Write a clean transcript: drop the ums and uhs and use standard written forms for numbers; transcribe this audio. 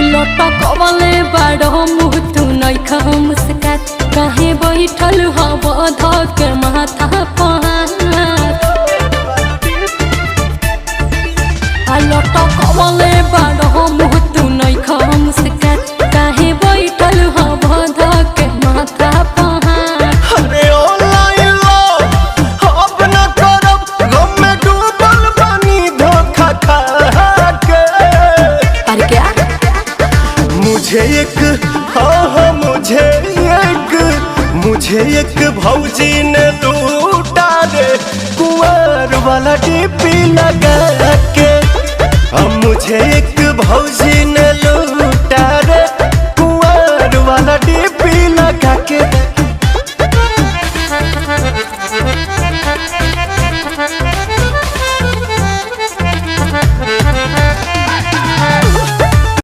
लटकवले बाड़ो मुँह तू नइखा मुस्कात काहे बैठल हब धके माथा पहाड़ लटकवले बाड़ो मुँह तू नइखा मुस्कात काहे बैठल हब धके माथा पहाड़। अरे ऑनलाइन लो अब न करब गम में डूबल बानी धोखा खा के। अरे क्या मुझे एक मुझे एक भौजी ने लूटा रे कुंवर वाला डीपी लगा के। अब मुझे एक भौजी ने